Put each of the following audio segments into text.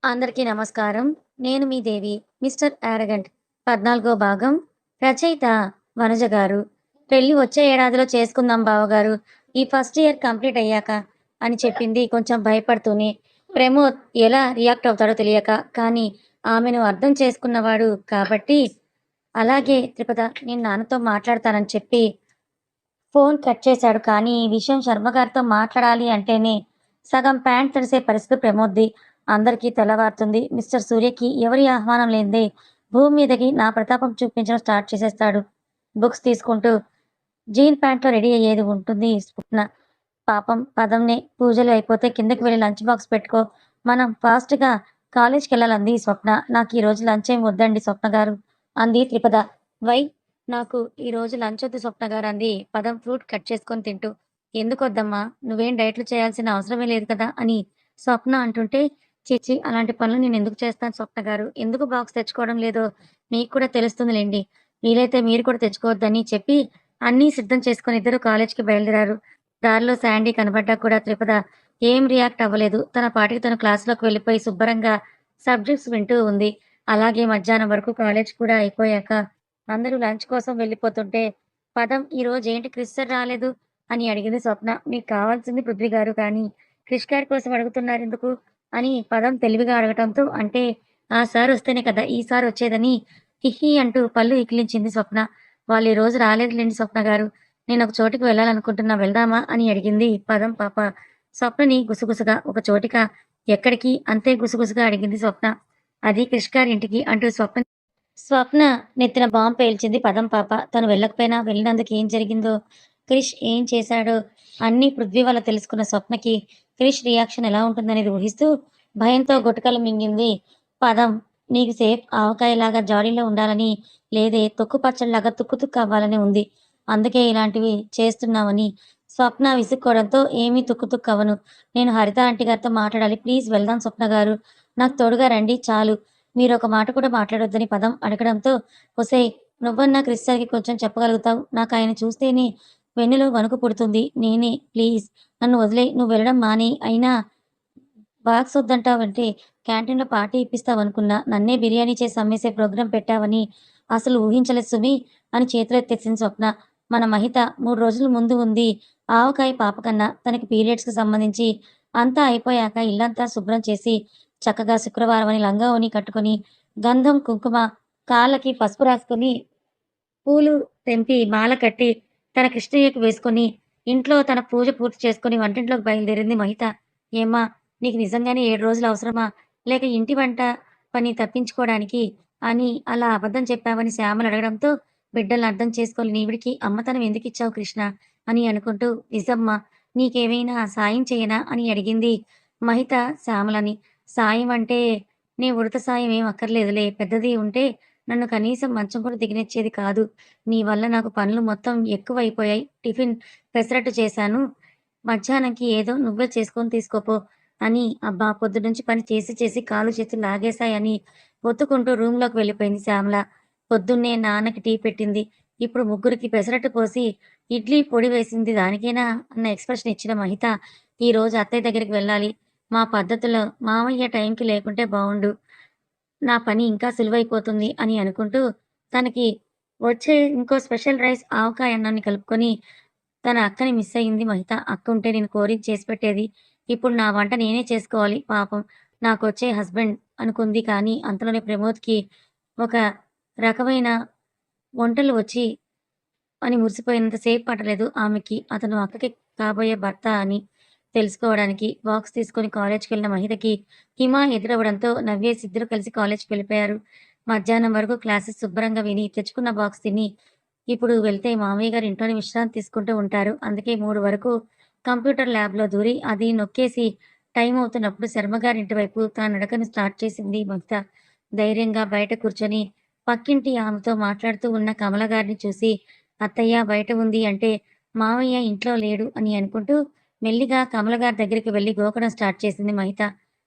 అందరికీ నమస్కారం. నేను మీ దేవి. మిస్టర్ యారగంట్ 14 భాగం. రచయిత వనజ గారు. పెళ్లి వచ్చే ఏడాదిలో చేసుకుందాం బావగారు. ఈ ఫస్ట్ ఇయర్ కంప్లీట్ అయ్యాక అని చెప్పింది కొంచెం భయపడుతూనే. ప్రమోద్ ఎలా రియాక్ట్ అవుతాడో తెలియక. కానీ ఆమెను అర్థం చేసుకున్నవాడు కాబట్టి అలాగే త్రిపద నేను నాన్నతో మాట్లాడతానని చెప్పి ఫోన్ కట్ చేశాడు. కానీ ఈ విషయం శర్మగారితో మాట్లాడాలి అంటేనే సగం ప్యాంట్ తడిసే పరిస్థితి ప్రమోద్‌ది. అందరికీ తెల్లవారుతుంది. మిస్టర్ సూర్యకి ఎవరి ఆహ్వానం లేనిదే భూమి మీదకి నా ప్రతాపం చూపించడం స్టార్ట్ చేసేస్తాడు. బుక్స్ తీసుకుంటూ జీన్ ప్యాంట్‌లో రెడీ అయ్యేది ఉంటుంది స్వప్న. పాపం పదంనే పూజలు అయిపోతే కిందకి వెళ్లి లంచ్ బాక్స్ పెట్టుకో. మనం ఫాస్ట్‌గా కాలేజ్‌కెళ్ళాలంది స్వప్న. నాకీరోజు లంచేం వద్దండి స్వప్న గారు అంది త్రిపద. వై? నాకు ఈరోజు లంచొద్దు స్వప్న గారు అంది పదం ఫ్రూట్ కట్ చేసుకొని తింటూ. ఎందుకొద్దమ్మా? నువ్వేం డైట్‌లు చేయాల్సిన అవసరమే లేదు కదా అని స్వప్న అంటుంటే, ఛీ! అలాంటి పనులు నేనెందుకు చేస్తాను స్వప్న గారు. ఎందుకు బాక్స్ తెచ్చుకోవడం లేదో మీకు కూడా తెలుస్తుందిలెండి. వీలైతే మీరు కూడా తెచ్చుకోవద్దని చెప్పి అన్నీ సిద్ధం చేసుకొని ఇద్దరూ కాలేజ్‌కి బయలుదేరారు. దారిలో శాండీ కనపడ్డా కూడా త్రిపద ఏం రియాక్ట్ అవ్వలేదు. తన పాటికి తను క్లాస్‌లోకి వెళ్ళిపోయి శుభ్రంగా సబ్జెక్ట్స్ వింటూ ఉంది. అలాగే మధ్యాహ్నం వరకు కాలేజ్ కూడా అయిపోయాక అందరూ లంచ్ కోసం వెళ్ళిపోతుంటే, "పదం ఈరోజేంటి క్రిష్ సార్ రాలేదు?" అని అడిగింది స్వప్న. "మీకు కావాల్సింది పృథ్వీ గారు కానీ, క్రిష్ గారి కోసం అడుగుతున్నారెందుకు?" అని పదం తెలివిగా అడగటంతో, "అంటే ఆ సార్ వస్తేనే కదా ఈ సార్ వచ్చేదని" హిహి అంటూ పళ్ళు ఇకిలించింది స్వప్న. "వాళ్ళు ఈరోజు రాలేదులెండి స్వప్న గారు. నేనొక చోటికి వెళ్ళాలనుకుంటున్నా వెళ్దామా?" అని అడిగింది పదం పాప. స్వప్నని గుసగుసగా. "ఒక చోటికా? ఎక్కడికి?" అంతే గుసగుసగా అడిగింది స్వప్న. "అది క్రిష్ గారింటికి" అంటూ స్వప్న నెత్తిన బాంబ్ పేల్చింది పదం పాప. తను వెళ్ళకపోయినా వెళ్ళినందుకు ఏం జరిగిందో, క్రిష్ ఏం చేశాడో అన్నీ పృథ్వీ వల్ల తెలుసుకున్న స్వప్నకి క్రిష్ రియాక్షన్ ఎలా ఉంటుందనేది ఊహిస్తూ భయంతో గుటకలు మింగింది పదం. నీకు సేఫ్ ఆవకాయలాగా జాడీలో ఉండాలని లేదే తొక్కు పచ్చడిలాగా తుక్కు తుక్కు అవ్వాలని ఉంది. అందుకే ఇలాంటివి చేస్తున్నావని స్వప్న విసుక్కోవడంతో ఏమీ తుక్కు తుక్కు అవ్వను. నేను హరిత ఆంటీ గారితో మాట్లాడాలి. ప్లీజ్ వెళ్దాం స్వప్న గారు. నాకు తోడుగా రండి చాలు. మీరొక మాట కూడా మాట్లాడొద్దని పదం అడగడంతో, ఒసేయ్! నువ్వన్నా క్రిష్ సార్‌కి కొంచెం చెప్పగలుగుతావు. నాకాయన చూస్తేనే వెన్నులో వణుకు పుడుతుంది. నేనే ప్లీజ్ నన్ను వదిలేయ్. నువ్వు వెళ్ళడం మానేయ్. అయినా బాక్స్ వద్దంటావంటే క్యాంటీన్‌లో పార్టీ ఇప్పిస్తావనుకున్నా. నన్నే బిర్యానీ చేసి అమ్మేసే ప్రోగ్రామ్ పెట్టావని అసలు ఊహించలేదు సుమి అని చేతులెత్తేసింది స్వప్న. మన మహిత 3 రోజుల ముందు ఉంది ఆవకాయ పాప కన్నా. తనకి పీరియడ్స్‌కి సంబంధించి అంతా అయిపోయాక ఇల్లంతా శుభ్రం చేసి చక్కగా శుక్రవారమని లంగా ఓణి కట్టుకొని, గంధం, కుంకుమ, కాళ్ళకి పసుపు రాసుకొని, పూలు తెంపి మాల కట్టి, తన కృష్ణయ్యకి వేసుకొని, ఇంట్లో తన పూజ పూర్తి చేసుకొని వంటింట్లోకి బయలుదేరింది మహిత. "ఏమ్మా! నీకు నిజంగానే 7 రోజులు అవసరమా? లేక ఇంటి వంట పని తప్పించుకోవడానికి అని అలా అబద్ధం చెప్పావని" శ్యామల అడగడంతో, బిడ్డల్ని అర్థం చేసుకోలేని ఈవిడికి అమ్మతనం ఎందుకిచ్చావు కృష్ణ అని అనుకుంటూ, "నిజమ్మా! నీకేమైనా సాయం చేయనా?" అని అడిగింది మహిత శ్యామలని. "సాయం అంటే నీ ఉడత సాయం ఏం అక్కర్లేదులే. పెద్దది ఉంటే నన్ను కనీసం మంచం కూడా దిగనిచ్చేది కాదు. నీ వల్ల నాకు పనులు మొత్తం ఎక్కువైపోయాయి. టిఫిన్ పెసరట్టు చేశాను. మధ్యాహ్నంకి ఏదో నువ్వే చేసుకొని తీసుకోపో" అని అబ్బా! పొద్దున్నుంచి పని చేసి చేసి కాళ్ళు చేతులు లాగేశాయని ఒత్తుకుంటూ రూమ్‌లోకి వెళ్ళిపోయింది శ్యామల. పొద్దున్నే నాన్నకి టీ పెట్టింది. ఇప్పుడు ముగ్గురికి పెసరట్టు పోసి ఇడ్లీ పొడి వేసింది దానికేనా అన్న ఎక్స్‌ప్రెషన్ ఇచ్చిన మహిత, ఈరోజు అత్తయ్య దగ్గరికి వెళ్ళాలి. మా పద్ధతిలో మామయ్య టైంకి లేకుంటే బావుండు. నా పని ఇంకా సులువైపోతుంది అని అనుకుంటూ, తనకి వచ్చే ఇంకో స్పెషల్ రైస్ ఆవకాయ అన్నాన్ని కలుపుకొని, తన అక్కని మిస్ అయింది మహిత. అక్కుంటే నేను కోరింది చేసి పెట్టేది. ఇప్పుడు నా వంట నేనే చేసుకోవాలి పాపం. నాకొచ్చే హస్బెండ్ అనుకుంది. కానీ అంతలోనే ప్రమోద్‌కి ఒక రకమైన వంటలు వచ్చి అని మురిసిపోయినంత సేపు పట్టలేదు ఆమెకి. అతను అక్కకి కాబోయే భర్త అని తెలుసుకోవడానికి. బాక్స్ తీసుకొని కాలేజ్‌కెళ్ళిన మహితకి హిమ ఎదురవ్వడంతో నవ్వేసి ఇద్దరు కలిసి కాలేజ్‌కి వెళ్ళిపోయారు. మధ్యాహ్నం వరకు క్లాసెస్ శుభ్రంగా విని, తెచ్చుకున్న బాక్స్ తిని, ఇప్పుడు వెళ్తే మామయ్య గారు ఇంట్లోనే విశ్రాంతి తీసుకుంటూ ఉంటారు. అందుకే 3 వరకు కంప్యూటర్ ల్యాబ్‌లో దూరి అది నొక్కేసి టైం అవుతున్నప్పుడు శర్మగారింటి వైపు తన నడకను స్టార్ట్ చేసింది మహిత. ధైర్యంగా బయట కూర్చొని పక్కింటి ఆమెతో మాట్లాడుతూ ఉన్న కమల గారిని చూసి అత్తయ్య బయట ఉంది అంటే, మావయ్య ఇంట్లో లేడు అని అనుకుంటూ మెల్లిగా కమల గారి దగ్గరికి వెళ్లి గోకడం స్టార్ట్ చేసింది మహిత.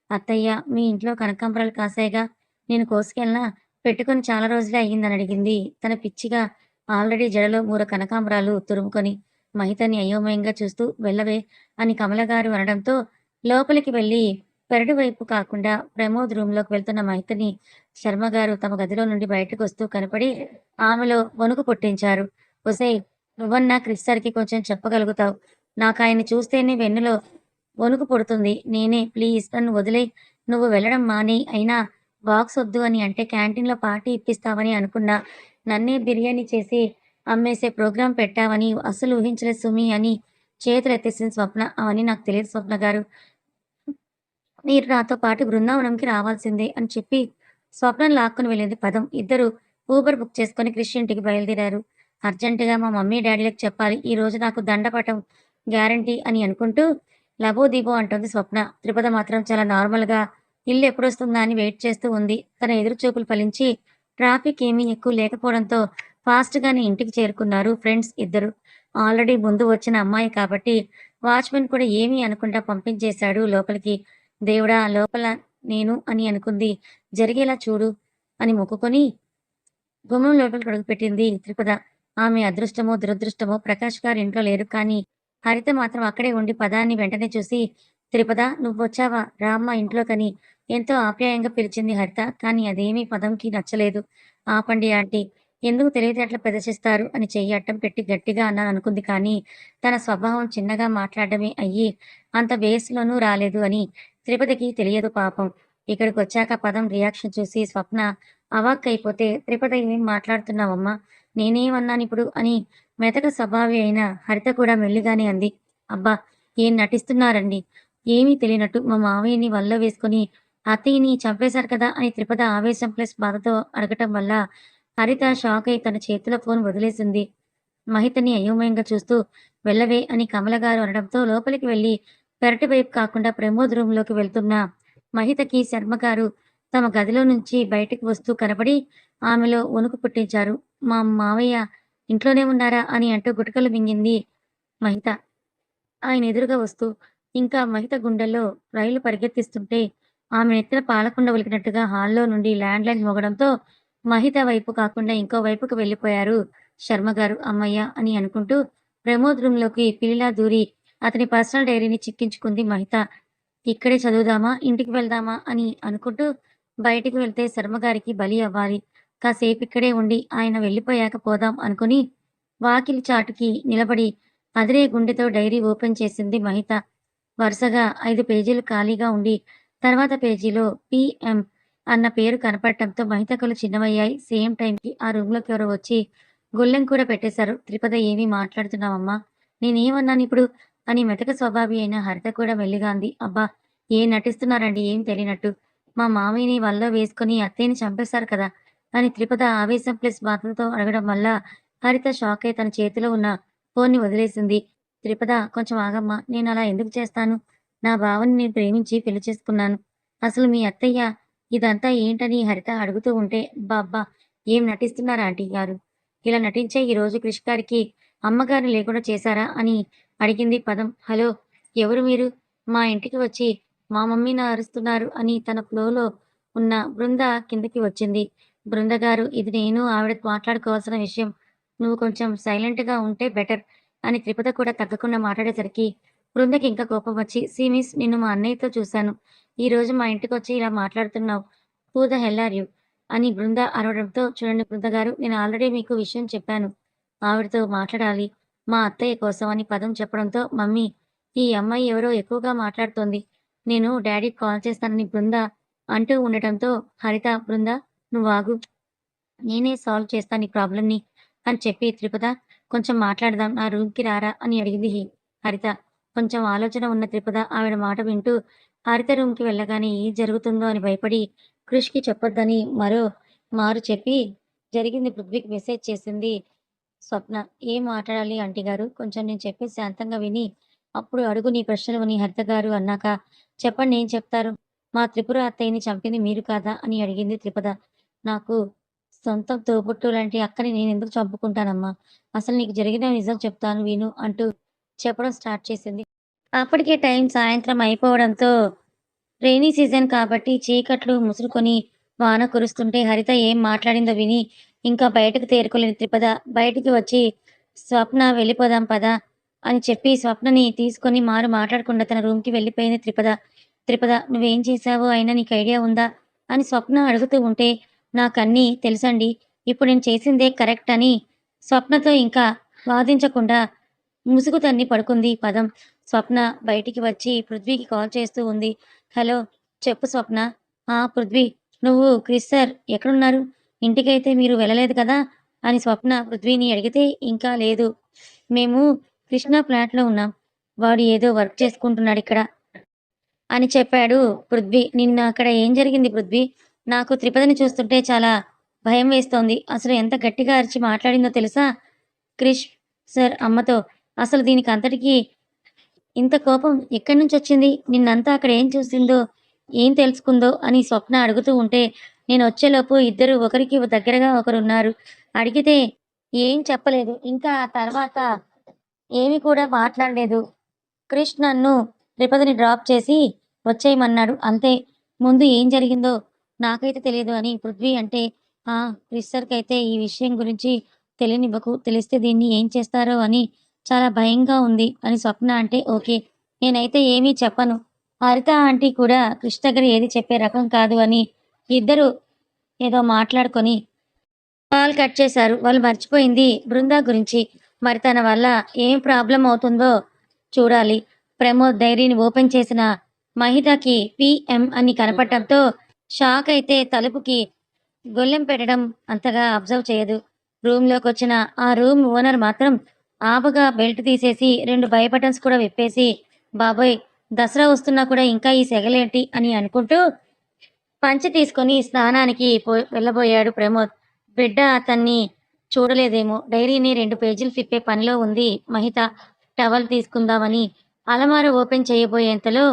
అత్తయ్య మీ ఇంట్లో కనకాంబరాలు కాసాయిగా, నేను కోసుకెళ్ళనా? పెట్టుకొని చాలా రోజులే అయ్యిందని అడిగింది. తన పిచ్చిగా ఆల్రెడీ జడలో మూర కనకాంబరాలు తురుముకొని. మహితని అయోమయంగా చూస్తూ వెళ్ళవే అని కమల గారు అనడంతో లోపలికి వెళ్లి పెరడు వైపు కాకుండా ప్రమోద్ రూమ్‌లోకి వెళ్తున్న మహితని శర్మగారు తమ గదిలో నుండి బయటకొస్తూ కనపడి ఆమెలో వణుకు పుట్టించారు. "ఒసేయ్! నువ్వన్నా క్రిష్ సార్‌కి కొంచెం చెప్పగలుగుతావు. నాకాయన్ని చూస్తేనే వెన్నులో వణుకు పుడుతుంది. నేనే ప్లీజ్ నన్ను వదిలేయ్. నువ్వు వెళ్ళడం మానేయ్. అయినా బాక్సొద్దు అని అంటే క్యాంటీన్‌లో పార్టీ ఇప్పిస్తావని అనుకున్నా. నన్నే బిర్యానీ చేసి అమ్మేసే ప్రోగ్రామ్ పెట్టావని అస్సలు ఊహించలేదు సుమి" అని చేతులెత్తేసింది స్వప్న. "అవన్నీ నాకు తెలీదు స్వప్న గారు. మీరు నాతో పాటు బృందావనంకి రావాల్సిందే" అని చెప్పి స్వప్నను లాక్కొని వెళ్ళింది పదం. ఇద్దరు ఊబర్ బుక్ చేసుకొని క్రిష్ ఇంటికి బయలుదేరారు. అర్జెంట్‌గా మా మమ్మీ డ్యాడీలకి చెప్పాలి. ఈరోజు నాకు దండపటం గ్యారంటీ అని అనుకుంటూ లబోదిబో అంటోంది స్వప్న. త్రిపద మాత్రం చాలా నార్మల్‌గా ఇల్లు ఎప్పుడొస్తుందా అని వెయిట్ చేస్తూ ఉంది. తన ఎదురు చూపులు ఫలించి ట్రాఫిక్ ఏమీ ఎక్కువ లేకపోవడంతో ఫాస్ట్‌గానే ఇంటికి చేరుకున్నారు ఫ్రెండ్స్ ఇద్దరు. ఆల్రెడీ ముందు వచ్చిన అమ్మాయి కాబట్టి వాచ్‌మెన్ కూడా ఏమీ అనకుండా పంపించేశాడు లోపలికి. దేవుడా! లోపల నేను అని అనుకుంది. జరిగేలా చూడు అని మొక్కుకొని గుమ్మం లోపలికి అడుగుపెట్టింది త్రిపుద. ఆమె అదృష్టమో, దురదృష్టమో ప్రకాష్ గారు ఇంట్లో లేరు. కానీ హరిత మాత్రం అక్కడే ఉండి పదాన్ని వెంటనే చూసి, "త్రిపద నువ్వొచ్చావా? రామ్మా ఇంట్లోకని" ఎంతో ఆప్యాయంగా పిలిచింది హరిత. కానీ అదేమీ పదంకి నచ్చలేదు. "ఆపండి ఆంటీ. ఎందుకు తెలివితేటలు ప్రదర్శిస్తారు" అని చెయ్యి అడ్డం పెట్టి గట్టిగా అన్నాననుకుంది. కానీ తన స్వభావం చిన్నగా మాట్లాడడమే అయ్యి అంత బేస్‌లోనూ రాలేదు అని త్రిపదకి తెలియదు పాపం. ఇక్కడికొచ్చాక పదం రియాక్షన్ చూసి స్వప్న అవాక్కయిపోతే, "త్రిపద ఏం మాట్లాడుతున్నావమ్మా? నేనేమన్నానిప్పుడు" అని మెతక స్వభావి అయిన హరిత కూడా మెల్లిగానే అంది. "అబ్బా! ఏం నటిస్తున్నారండి. ఏమీ తెలియనట్టు మా మావయ్యని వల్లో వేసుకొని అత్తయ్యని చంపేశారు కదా" అని త్రిపద ఆవేశం ప్లస్ బాధతో అడగటం వల్ల హరిత షాకయి తన చేతిలో ఫోన్ వదిలేసింది. మహితని అయోమయంగా చూస్తూ "వెళ్ళవే" అని కమలగారు అనడంతో లోపలికి వెళ్లి పెరటి వైపు కాకుండా ప్రమోద్ రూమ్‌లోకి వెళ్తున్న మహితకి శర్మగారు తమ గదిలో నుంచి బయటికి వస్తూ కనపడి ఆమెలో వణుకు పుట్టించారు. "మా మావయ్య ఇంట్లోనే ఉన్నారా?" అని అంటూ గుటకలు మింగింది మహిత. ఆయన ఎదురుగా వస్తూ ఇంకా మహిత గుండెల్లో రైలు పరిగెత్తిస్తుంటే ఆమె నెత్తిన పాలకుండ ఒలికినట్టుగా హాల్‌లో నుండి ల్యాండ్‌లైన్ మోగడంతో మహిత వైపు కాకుండా ఇంకో వైపుకు వెళ్ళిపోయారు శర్మగారు. "అమ్మయ్య" అని అనుకుంటూ ప్రమోద్ రూమ్‌లోకి పిల్లిలా దూరి అతని పర్సనల్ డైరీని చిక్కించుకుంది మహిత. "ఇక్కడే చదువుదామా? ఇంటికి వెళ్దామా?" అని అనుకుంటూ బయటికి వెళ్తే శర్మగారికి బలి అవ్వాలి. కాసేపిక్కడే ఉండి ఆయన వెళ్ళిపోయాక పోదాం అనుకుని వాకిలి చాటుకి నిలబడి అదిరే గుండెతో డైరీ ఓపెన్ చేసింది మహిత. వరుసగా 5 పేజీలు ఖాళీగా ఉండి తర్వాత పేజీలో పీఎం అన్న పేరు కనపడటంతో మహిత కళ్ళు చిన్నవయ్యాయి. సేమ్ టైంకి ఆ రూమ్‌లోకి ఎవరో వచ్చి గొళ్ళెం కూడా పెట్టేశారు. "త్రిపద ఏమి మాట్లాడుతున్నావమ్మా? నేనేమన్నానిప్పుడు?" అని మెతక స్వభావి అయిన హరిత కూడా మెల్లిగా అంది. "అబ్బా! ఏం నటిస్తున్నారండి ఏం తెలియనట్టు. మా మామయ్యని వల్లో వేసుకొని అత్తయ్యని చంపేశారు కదా!" అని త్రిపద ఆవేశం ప్లస్ బాధతో అడగడం వల్ల హరిత షాకయి తన చేతిలో ఉన్న ఫోన్‌ని వదిలేసింది. "త్రిపద కొంచెం ఆగమ్మా. నేనలా ఎందుకు చేస్తాను? నా బావని నేను ప్రేమించి పెళ్లి చేసుకున్నాను. అసలు మీ అత్తయ్య ఇదంతా ఏంటని" హరిత అడుగుతూ ఉంటే, "అబ్బా! ఏం నటిస్తున్నారు ఆంటీ గారు. ఇలా నటించే ఈరోజు క్రిష్ గారికి అమ్మగారిని లేకుండా చేశారా?" అని అడిగింది పదం. "హలో! ఎవరు మీరు? మా ఇంటికి వచ్చి మా మమ్మీని అరుస్తున్నారు" అని తన ఫ్లోలో ఉన్న బృంద కిందకి వచ్చింది. "బృంద గారు ఇది నేను ఆవిడ మాట్లాడుకోవాల్సిన విషయం. నువ్వు కొంచెం సైలెంట్‌గా ఉంటే బెటర్" అని త్రిపుద కూడా తగ్గకుండా మాట్లాడేసరికి బృందకి ఇంకా కోపం వచ్చి, "సీ మిస్ నిన్ను మా అన్నయ్యతో చూశాను. ఈరోజు మా ఇంటికొచ్చి ఇలా మాట్లాడుతున్నావు. Who the hell are you?" అని బృంద అరవడంతో, "చూడండి బృంద గారు నేను ఆల్రెడీ మీకు విషయం చెప్పాను. ఆవిడతో మాట్లాడాలి. మా అత్తయ్య కోసం" అని పదం చెప్పడంతో, "మమ్మీ ఈ అమ్మాయి ఎవరో ఎక్కువగా మాట్లాడుతోంది. నేను డ్యాడీకి కాల్ చేస్తానని" బృంద అంటూ ఉండటంతో హరిత, "బృంద నువ్వాగు. నేనే సాల్వ్ చేస్తాను ఈ ప్రాబ్లమ్‌ని" అని చెప్పి త్రిపుద "కొంచెం మాట్లాడదాం. నా రూమ్‌కి రారా?" అని అడిగింది హరిత. కొంచెం ఆలోచన ఉన్న త్రిపుద ఆవిడ మాట వింటూ హరిత రూమ్‌కి వెళ్ళగానే ఏం జరుగుతుందో అని భయపడి క్రిష్‌కి చెప్పొద్దని మరో మారు చెప్పి జరిగింది పృథ్వీకి మెసేజ్ చేసింది స్వప్న. "ఏం మాట్లాడాలి ఆంటీ గారు? కొంచెం నేను చెప్పేది శాంతంగా విని అప్పుడు అడుగు నీ ప్రశ్నలు" అని హరిత గారు అన్నాక, "చెప్పండి ఏం చెప్తారు? మా త్రిపుర అత్తయ్యని చంపింది మీరు కాదా?" అని అడిగింది త్రిపుద. "నాకు సొంతం తోబుట్టువులాంటి అక్కని నేనెందుకు చంపుకుంటానమ్మా? అసలు నీకు జరిగిన నిజం చెప్తాను విను" అంటూ చెప్పడం స్టార్ట్ చేసింది. అప్పటికే టైం సాయంత్రం అయిపోవడంతో రెయినీ సీజన్ కాబట్టి చీకట్లు ముసురుకొని వాన కురుస్తుంటే హరిత ఏం మాట్లాడిందో విని ఇంకా బయటకు తేరుకోలేని త్రిపద బయటికి వచ్చి "స్వప్న వెళ్ళిపోదాం పద" అని చెప్పి స్వప్నని తీసుకొని మారు మాట్లాడకుండా తన రూమ్‌కి వెళ్ళిపోయింది త్రిపద. త్రిపద నువ్వేం చేశావో అయినా నీకు ఐడియా ఉందా? అని స్వప్న అడుగుతూ ఉంటే, నాకన్నీ తెలుసండి. ఇప్పుడు నేను చేసిందే కరెక్ట్ అని స్వప్నతో ఇంకా వాదించకుండా ముసుగు తన్ని పడుకుంది పదం. స్వప్న బయటికి వచ్చి పృథ్వీకి కాల్ చేస్తూ ఉంది. హలో! చెప్పు స్వప్న. ఆ! పృథ్వీ. నువ్వు క్రిష్ సార్ ఎక్కడున్నారు? ఇంటికైతే మీరు వెళ్ళలేదు కదా? అని స్వప్న పృథ్వీని అడిగితే, ఇంకా లేదు. మేము కృష్ణ ఫ్లాట్‌లో ఉన్నాం. వాడు ఏదో వర్క్ చేసుకుంటున్నాడిక్కడ అని చెప్పాడు పృథ్వీ. నిన్న అక్కడ ఏం జరిగింది పృథ్వీ? నాకు త్రిపదని చూస్తుంటే చాలా భయం వేస్తోంది. అసలు ఎంత గట్టిగా అరిచి మాట్లాడిందో తెలుసా? క్రిష్ సార్ అమ్మతో. అసలు దీనికంతటికి ఇంత కోపం ఎక్కడి నుంచొచ్చింది? నిన్నంతా అక్కడ ఏం చూసిందో, ఏం తెలుసుకుందో అని స్వప్న అడుగుతూ ఉంటే, నేనొచ్చేలోపు ఇద్దరు ఒకరికి దగ్గరగా ఒకరున్నారు. అడిగితే ఏం చెప్పలేదు. ఇంకా ఆ తర్వాత ఏమి కూడా మాట్లాడలేదు. క్రిష్ నన్ను త్రిపదిని డ్రాప్ చేసి వచ్చేయమన్నాడు. అంతే. ముందు ఏం జరిగిందో నాకైతే తెలీదు అని పృథ్వీ అంటే, ఆ! క్రిష్ సార్‌కైతే ఈ విషయం గురించి తెలియనివ్వకు. తెలిస్తే దీన్ని ఏం చేస్తారో అని చాలా భయంగా ఉంది అని స్వప్న అంటే, ఓకే. నేనైతే ఏమీ చెప్పను. హరిత ఆంటీ కూడా క్రిష్ దగ్గర ఏది చెప్పే రకం కాదు అని ఇద్దరు ఏదో మాట్లాడుకొని కాల్ కట్ చేశారు. వాళ్ళు మర్చిపోయింది బృందా గురించి. మరి తన వల్ల ఏం ప్రాబ్లమ్ అవుతుందో చూడాలి. ప్రమోద్ డైరీని ఓపెన్ చేసిన మహితకి పీఎం అని కనపడటంతో షాక్ అయితే తలుపుకి గొళ్ళెం పెట్టడం అంతగా అబ్జర్వ్ చేయదు. రూమ్‌లోకొచ్చిన ఆ రూమ్ ఓనర్ మాత్రం ఆబగా బెల్ట్ తీసేసి 2 బటన్స్ కూడా విప్పేసి, బాబోయ్! దసరా వస్తున్నా కూడా ఇంకా ఈ సెగలేంటి అని అనుకుంటూ పంచె తీసుకొని స్నానానికి వెళ్ళబోయాడు ప్రమోద్. బిడ్డ అతన్ని చూడలేదేమో! డైరీని 2 పేజీలు తిప్పే పనిలో ఉంది మహిత. టవల్ తీసుకుందామని అలమార ఓపెన్ చేయబోయేంతలో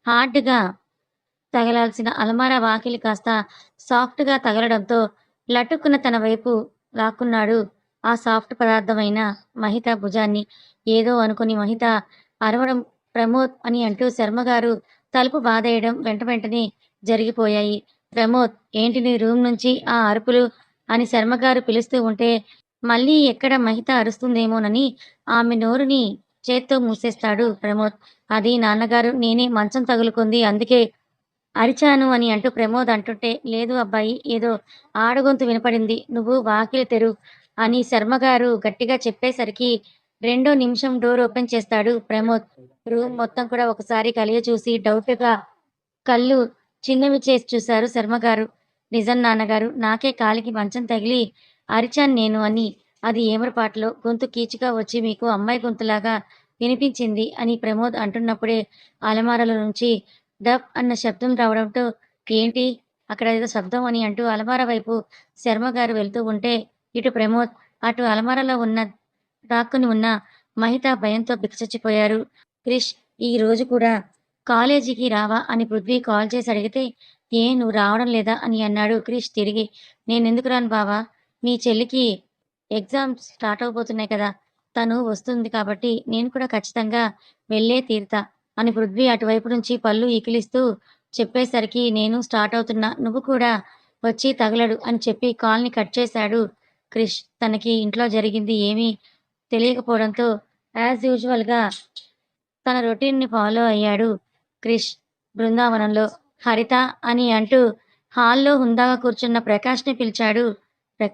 హార్డ్‌గా తగలాల్సిన అలమారా వాకిలి కాస్త సాఫ్ట్‌గా తగలడంతో లటుక్కున తన వైపు లాక్కున్నాడు ఆ సాఫ్ట్ పదార్థమైన మహిత భుజాన్ని. ఏదో అనుకుని మహిత అరవడం, ప్రమోద్ అని అంటూ శర్మగారు తలుపు బాదేయడం వెంటనే జరిగిపోయాయి. ప్రమోద్ ఏంటి నీ రూమ్ నుంచి ఆ అరుపులు అని శర్మగారు పిలుస్తూ ఉంటే, మళ్ళీ ఎక్కడ మహిత అరుస్తుందేమోనని ఆమె నోరుని చేత్తో మూసేస్తాడు ప్రమోద్. అది నాన్నగారు నేనే మంచం తగులుకుంది అందుకే అరిచాను అని అంటూ ప్రమోద్ అంటుంటే, లేదు అబ్బాయి ఏదో ఆడగొంతు వినపడింది. నువ్వు వాకిలి తెరువు అని శర్మగారు గట్టిగా చెప్పేసరికి రెండో నిమిషం డోర్ ఓపెన్ చేస్తాడు ప్రమోద్. రూమ్ మొత్తం కూడా ఒకసారి కలియ చూసి డౌట్‌గా కళ్ళు చిన్నవి చేసి చూశారు శర్మగారు. నిజం నాన్నగారు నాకే కాలికి మంచం తగిలి అరిచాను నేను అని. అది ఏమరపాటులో గొంతు కీచుగా వచ్చి మీకు అమ్మాయి గొంతులాగా వినిపించింది అని ప్రమోద్ అంటున్నప్పుడే అలమారాలో నుంచి డబ్ అన్న శబ్దం రావడంతో ఏంటి అక్కడ ఏదో శబ్దం అని అంటూ అలమార వైపు శర్మగారు వెళ్తూ ఉంటే ఇటు ప్రమోద్ అటు అలమారలో దాక్కుని ఉన్న మహిత భయంతో బిక్కచచ్చిపోయారు. క్రిష్ ఈ రోజు కూడా కాలేజీకి రావా అని పృథ్వీ కాల్ చేసి అడిగితే, ఏ నువ్వు రావడం లేదా అని అన్నాడు క్రిష్ తిరిగి. నేనెందుకు రాను బావా! మీ చెల్లికి ఎగ్జామ్స్ స్టార్ట్ అవ్వబోతున్నాయి కదా! తను వస్తుంది కాబట్టి నేను కూడా ఖచ్చితంగా వెళ్ళే తీరుతా అని పృథ్వీ అటువైపు నుంచి పళ్ళు ఈకిలిస్తూ చెప్పేసరికి నేను స్టార్ట్ అవుతున్నా. నువ్వు కూడా వచ్చి తగలడు అని చెప్పి కాల్‌ని కట్ చేశాడు క్రిష్. తనకి ఇంట్లో జరిగింది ఏమీ తెలియకపోవడంతో యాజ్ యూజువల్‌గా తన రొటీన్‌ని ఫాలో అయ్యాడు క్రిష్. బృందావనంలో హరిత అని అంటూ హాల్‌లో హుందాగా కూర్చున్న ప్రకాష్‌ని పిలిచాడు. ప్ర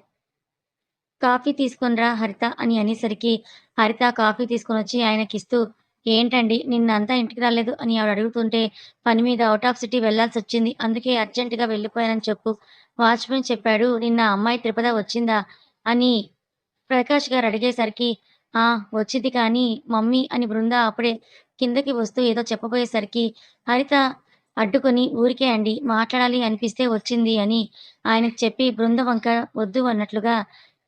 కాఫీ తీసుకొనిరా హరిత అని అనేసరికి హరిత కాఫీ తీసుకొనొచ్చి ఆయనకిస్తూ, ఏంటండి నిన్నంతా ఇంటికి రాలేదు అని ఆవిడ అడుగుతుంటే, పని మీద ఔట్ ఆఫ్ సిటీ వెళ్ళాల్సొచ్చింది. అందుకే అర్జెంట్‌గా వెళ్ళిపోయానని చెప్పు. వాచ్‌మెన్ చెప్పాడు. నిన్న ఆ అమ్మాయి త్రిపద వచ్చిందా అని ప్రకాష్ గారు అడిగేసరికి, ఆ! వచ్చిద్ది కానీ మమ్మీ అని బృంద అప్పుడే కిందకి వస్తూ ఏదో చెప్పబోయేసరికి హరిత అడ్డుకొని ఊరికే అండి మాట్లాడాలి అనిపిస్తే వచ్చింది అని ఆయనకి చెప్పి బృంద వంక వద్దు అన్నట్లుగా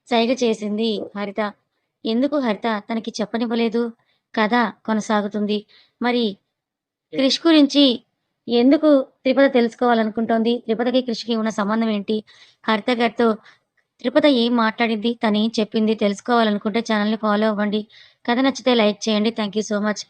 సైగ చేసింది హరిత. ఎందుకు హరిత తనకి చెప్పనివ్వలేదు? కథ కొనసాగుతుంది. మరి క్రిష్ గురించి ఎందుకు త్రిపద తెలుసుకోవాలనుకుంటోంది? త్రిపదకి, క్రిష్‌కి ఉన్న సంబంధం ఏంటి? హరిత గారితో త్రిపద ఏం మాట్లాడింది? తనేం చెప్పింది? తెలుసుకోవాలనుకుంటే ఛానెల్‌ని ఫాలో అవ్వండి. కథ నచ్చితే లైక్ చేయండి. Thank you so much.